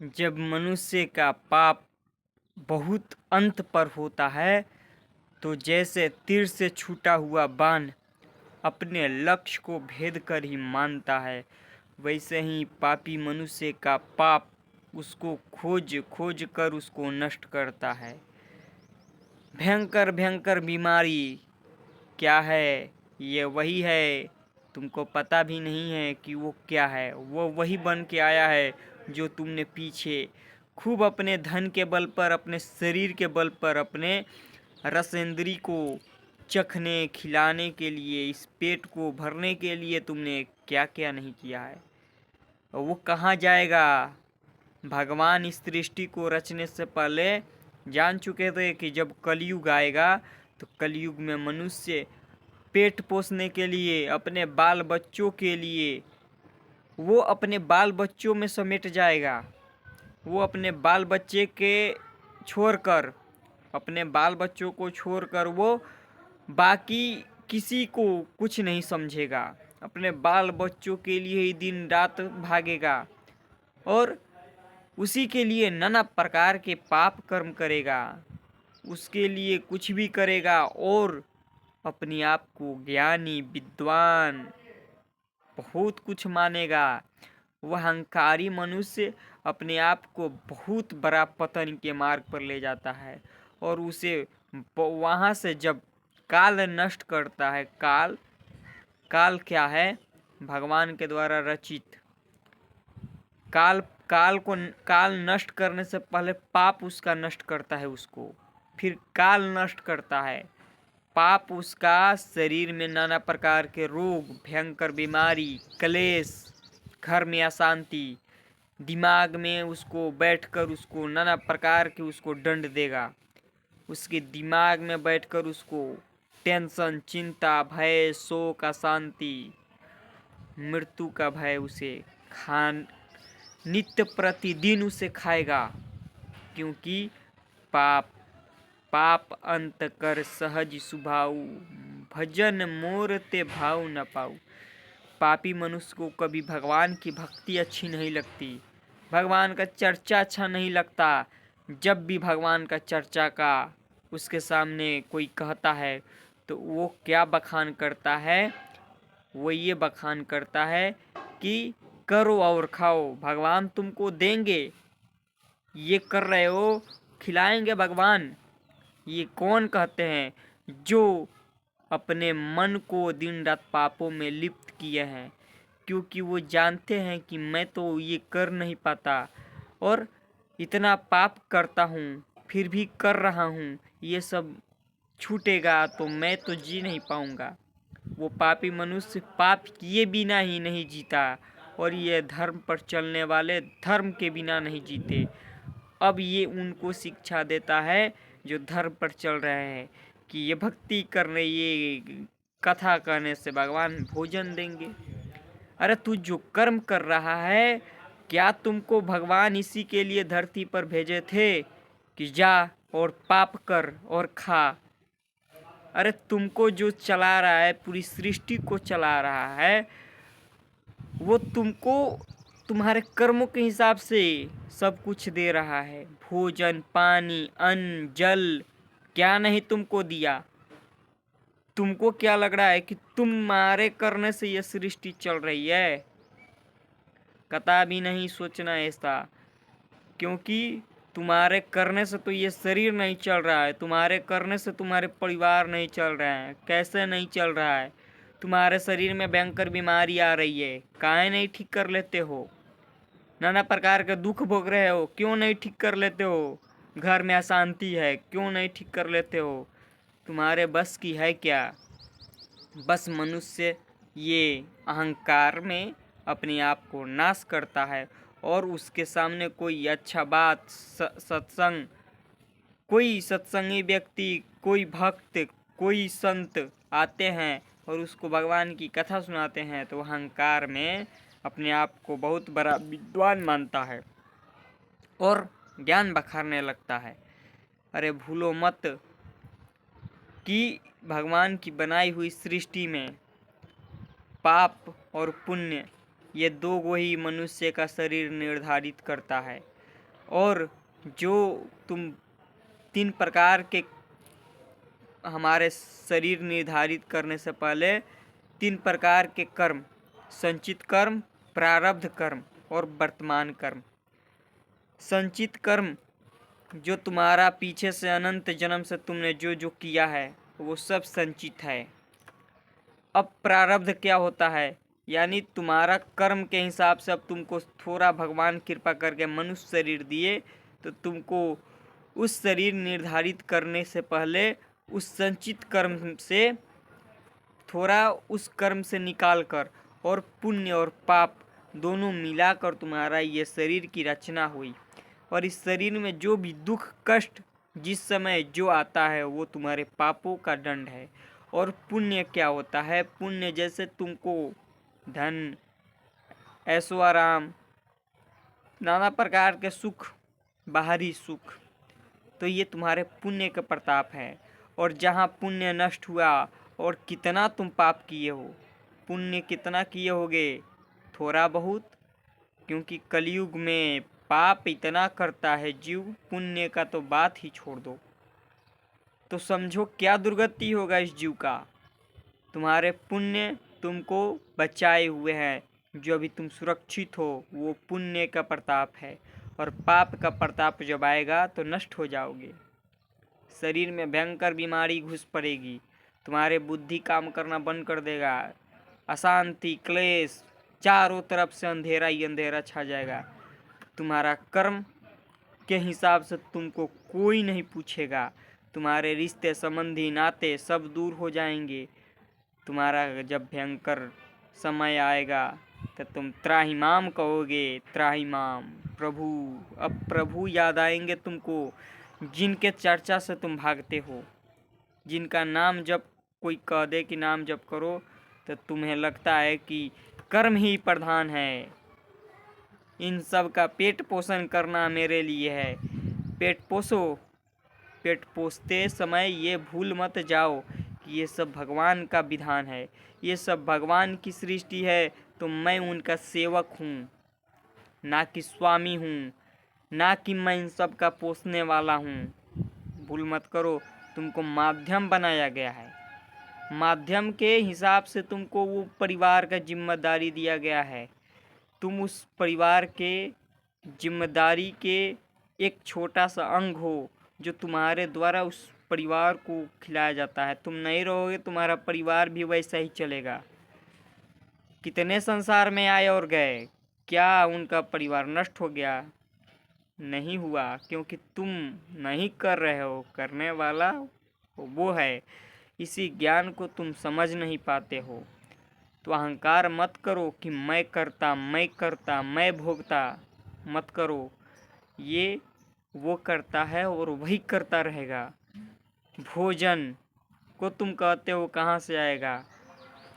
जब मनुष्य का पाप बहुत अंत पर होता है तो जैसे तीर से छूटा हुआ बाण अपने लक्ष्य को भेद कर ही मानता है, वैसे ही पापी मनुष्य का पाप उसको खोज खोज कर उसको नष्ट करता है। भयंकर भयंकर बीमारी क्या है? ये वही है, तुमको पता भी नहीं है कि वो क्या है। वो वही बन के आया है जो तुमने पीछे खूब अपने धन के बल पर, अपने शरीर के बल पर, अपने रसेंद्री को चखने खिलाने के लिए, इस पेट को भरने के लिए तुमने क्या क्या नहीं किया है। और वो कहाँ जाएगा? भगवान इस सृष्टि को रचने से पहले जान चुके थे कि जब कलयुग आएगा तो कलयुग में मनुष्य पेट पोसने के लिए, अपने बाल बच्चों के लिए, वो अपने बाल बच्चों में समेट जाएगा। वो अपने बाल बच्चे के छोड़कर, अपने बाल बच्चों को छोड़कर वो बाकी किसी को कुछ नहीं समझेगा। अपने बाल बच्चों के लिए ही दिन रात भागेगा और उसी के लिए नाना प्रकार के पाप कर्म करेगा, उसके लिए कुछ भी करेगा और अपने आप को ज्ञानी विद्वान बहुत कुछ मानेगा। वह अहंकारी मनुष्य अपने आप को बहुत बड़ा पतन के मार्ग पर ले जाता है और उसे वहाँ से जब काल नष्ट करता है, काल काल क्या है? भगवान के द्वारा रचित काल। काल नष्ट करने से पहले पाप उसका नष्ट करता है उसको, फिर काल नष्ट करता है। पाप उसका शरीर में नाना प्रकार के रोग, भयंकर बीमारी, क्लेश, घर में अशांति, दिमाग में उसको बैठकर उसको नाना प्रकार के उसको दंड देगा। उसके दिमाग में बैठकर उसको टेंशन, चिंता, भय, शोक, अशांति, मृत्यु का भय उसे खान नित्य प्रतिदिन उसे खाएगा। क्योंकि पाप पाप अंत कर सहज सुभाऊ, भजन मोर ते भाव न पाऊ। पापी मनुष्य को कभी भगवान की भक्ति अच्छी नहीं लगती, भगवान का चर्चा अच्छा नहीं लगता। जब भी भगवान का चर्चा का उसके सामने कोई कहता है तो वो क्या बखान करता है? वो ये बखान करता है कि करो और खाओ, भगवान तुमको देंगे। ये कर रहे हो, खिलाएंगे भगवान। ये कौन कहते हैं? जो अपने मन को दिन रात पापों में लिप्त किए हैं, क्योंकि वो जानते हैं कि मैं तो ये कर नहीं पाता और इतना पाप करता हूँ, फिर भी कर रहा हूँ, ये सब छूटेगा तो मैं तो जी नहीं पाऊँगा। वो पापी मनुष्य पाप किए बिना ही नहीं जीता और ये धर्म पर चलने वाले धर्म के बिना नहीं जीते। अब ये उनको शिक्षा देता है जो धर्म पर चल रहे हैं कि ये भक्ति करने, ये कथा करने से भगवान भोजन देंगे। अरे तू जो कर्म कर रहा है, क्या तुमको भगवान इसी के लिए धरती पर भेजे थे कि जा और पाप कर और खा? अरे तुमको जो चला रहा है, पूरी सृष्टि को चला रहा है, वो तुमको तुम्हारे कर्मों के हिसाब से सब कुछ दे रहा है। भोजन, पानी, अन्न, जल, क्या नहीं तुमको दिया? तुमको क्या लग रहा है कि तुम्हारे करने से यह सृष्टि चल रही है? कदा भी नहीं सोचना ऐसा, क्योंकि तुम्हारे करने से तो ये शरीर नहीं चल रहा है, तुम्हारे करने से तुम्हारे परिवार नहीं चल रहे हैं। कैसे नहीं चल रहा है? तुम्हारे शरीर में भयंकर बीमारी आ रही है, काहे नहीं ठीक कर लेते हो? नाना प्रकार के दुख भोग रहे हो, क्यों नहीं ठीक कर लेते हो? घर में अशांति है, क्यों नहीं ठीक कर लेते हो? तुम्हारे बस की है क्या? बस मनुष्य ये अहंकार में अपने आप को नाश करता है और उसके सामने कोई अच्छा बात, सत्संग, कोई सत्संगी व्यक्ति, कोई भक्त, कोई संत आते हैं और उसको भगवान की कथा सुनाते हैं तो अहंकार में अपने आप को बहुत बड़ा विद्वान मानता है और ज्ञान बखारने लगता है। अरे भूलो मत कि भगवान की बनाई हुई सृष्टि में पाप और पुण्य, ये दो ही मनुष्य का शरीर निर्धारित करता है। और जो तुम 3 प्रकार के हमारे शरीर निर्धारित करने से पहले 3 प्रकार के कर्म, संचित कर्म, प्रारब्ध कर्म और वर्तमान कर्म। संचित कर्म जो तुम्हारा पीछे से अनंत जन्म से तुमने जो जो किया है वो सब संचित है। अब प्रारब्ध क्या होता है, यानी तुम्हारा कर्म के हिसाब से अब तुमको थोड़ा भगवान कृपा करके मनुष्य शरीर दिए, तो तुमको उस शरीर निर्धारित करने से पहले उस संचित कर्म से थोड़ा उस कर्म से निकाल कर और पुण्य और पाप दोनों मिलाकर तुम्हारा ये शरीर की रचना हुई। और इस शरीर में जो भी दुख कष्ट जिस समय जो आता है वो तुम्हारे पापों का दंड है। और पुण्य क्या होता है, पुण्य जैसे तुमको धन, ऐशो आराम, नाना प्रकार के सुख, बाहरी सुख, तो ये तुम्हारे पुण्य का प्रताप है। और जहाँ पुण्य नष्ट हुआ और कितना तुम पाप किए हो, पुण्य कितना किए होगे, थोड़ा बहुत, क्योंकि कलयुग में पाप इतना करता है जीव, पुण्य का तो बात ही छोड़ दो। तो समझो क्या दुर्गति होगा इस जीव का। तुम्हारे पुण्य तुमको बचाए हुए हैं, जो अभी तुम सुरक्षित हो वो पुण्य का प्रताप है। और पाप का प्रताप जब आएगा तो नष्ट हो जाओगे, शरीर में भयंकर बीमारी घुस पड़ेगी, तुम्हारे बुद्धि काम करना बंद कर देगा, अशांति क्लेश, चारों तरफ से अंधेरा ही अंधेरा छा जाएगा। तुम्हारा कर्म के हिसाब से तुमको कोई नहीं पूछेगा, तुम्हारे रिश्ते संबंधी नाते सब दूर हो जाएंगे। तुम्हारा जब भयंकर समय आएगा तो तुम त्राहिमाम कहोगे, त्राहिमाम प्रभु। अब प्रभु याद आएंगे तुमको, जिनके चर्चा से तुम भागते हो, जिनका नाम जब कोई कह दे कि नाम जप करो तो तुम्हें लगता है कि कर्म ही प्रधान है, इन सब का पेट पोषण करना मेरे लिए है। पेट पोषो, पेट पोषते समय ये भूल मत जाओ कि ये सब भगवान का विधान है, ये सब भगवान की सृष्टि है, तो मैं उनका सेवक हूँ, ना कि स्वामी हूँ, ना कि मैं इन सब का पोसने वाला हूँ। भूल मत करो, तुमको माध्यम बनाया गया है, माध्यम के हिसाब से तुमको वो परिवार का जिम्मेदारी दिया गया है। तुम उस परिवार के जिम्मेदारी के एक छोटा सा अंग हो, जो तुम्हारे द्वारा उस परिवार को खिलाया जाता है। तुम नहीं रहोगे, तुम्हारा परिवार भी वैसा ही चलेगा। कितने संसार में आए और गए, क्या उनका परिवार नष्ट हो गया? नहीं हुआ, क्योंकि तुम नहीं कर रहे हो, करने वाला वो है। इसी ज्ञान को तुम समझ नहीं पाते हो। तो अहंकार मत करो कि मैं करता, मैं करता, मैं भोगता, मत करो। ये वो करता है और वही करता रहेगा। भोजन को तुम कहते हो कहाँ से आएगा,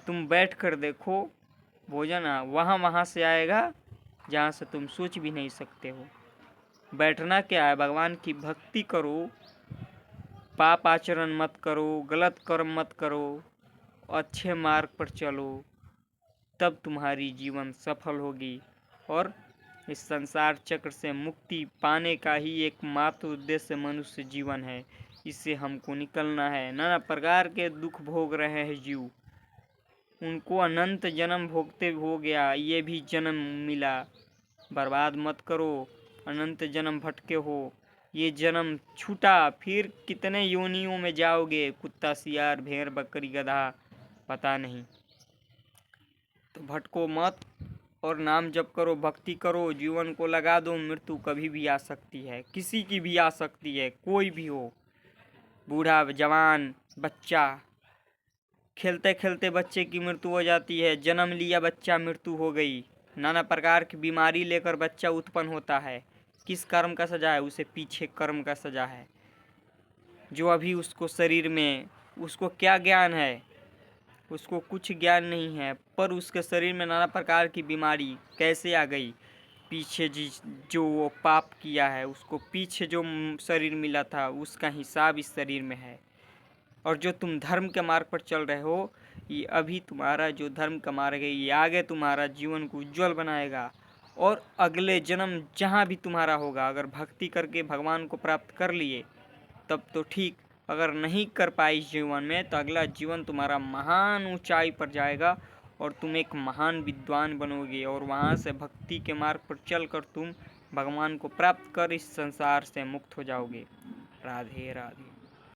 तुम बैठ कर देखो, भोजन वहाँ से आएगा जहाँ से तुम सोच भी नहीं सकते हो। बैठना क्या है, भगवान की भक्ति करो, पाप आचरण मत करो, गलत कर्म मत करो, अच्छे मार्ग पर चलो, तब तुम्हारी जीवन सफल होगी। और इस संसार चक्र से मुक्ति पाने का ही एकमात्र उद्देश्य मनुष्य जीवन है। इससे हमको निकलना है। नाना प्रकार के दुख भोग रहे हैं जीव, उनको अनंत जन्म भोगते हो गया, ये भी जन्म मिला। बर्बाद मत करो, अनंत जन्म भटके हो, ये जन्म छूटा, फिर कितने योनियों में जाओगे, कुत्ता सियार भेड़ बकरी गधा पता नहीं। तो भटको मत और नाम जप करो, भक्ति करो, जीवन को लगा दो। मृत्यु कभी भी आ सकती है, किसी की भी आ सकती है, कोई भी हो, बूढ़ा जवान बच्चा, खेलते खेलते बच्चे की मृत्यु हो जाती है, जन्म लिया बच्चा मृत्यु हो गई। नाना प्रकार की बीमारी लेकर बच्चा उत्पन्न होता है। किस कर्म का सजा है? उसे पीछे कर्म का सजा है। जो अभी उसको शरीर में, उसको क्या ज्ञान है? उसको कुछ ज्ञान नहीं है, पर उसके शरीर में नाना प्रकार की बीमारी कैसे आ गई? पीछे जो वो पाप किया है, उसको पीछे जो शरीर मिला था उसका हिसाब इस शरीर में है। और जो तुम धर्म के मार्ग पर चल रहे हो, ये अभी तुम्हारा जो धर्म का मार्ग है, ये आगे तुम्हारा जीवन को उज्जवल बनाएगा और अगले जन्म जहाँ भी तुम्हारा होगा, अगर भक्ति करके भगवान को प्राप्त कर लिए तब तो ठीक, अगर नहीं कर पाए इस जीवन में तो अगला जीवन तुम्हारा महान ऊंचाई पर जाएगा और तुम एक महान विद्वान बनोगे और वहाँ से भक्ति के मार्ग पर चलकर तुम भगवान को प्राप्त कर इस संसार से मुक्त हो जाओगे। राधे राधे।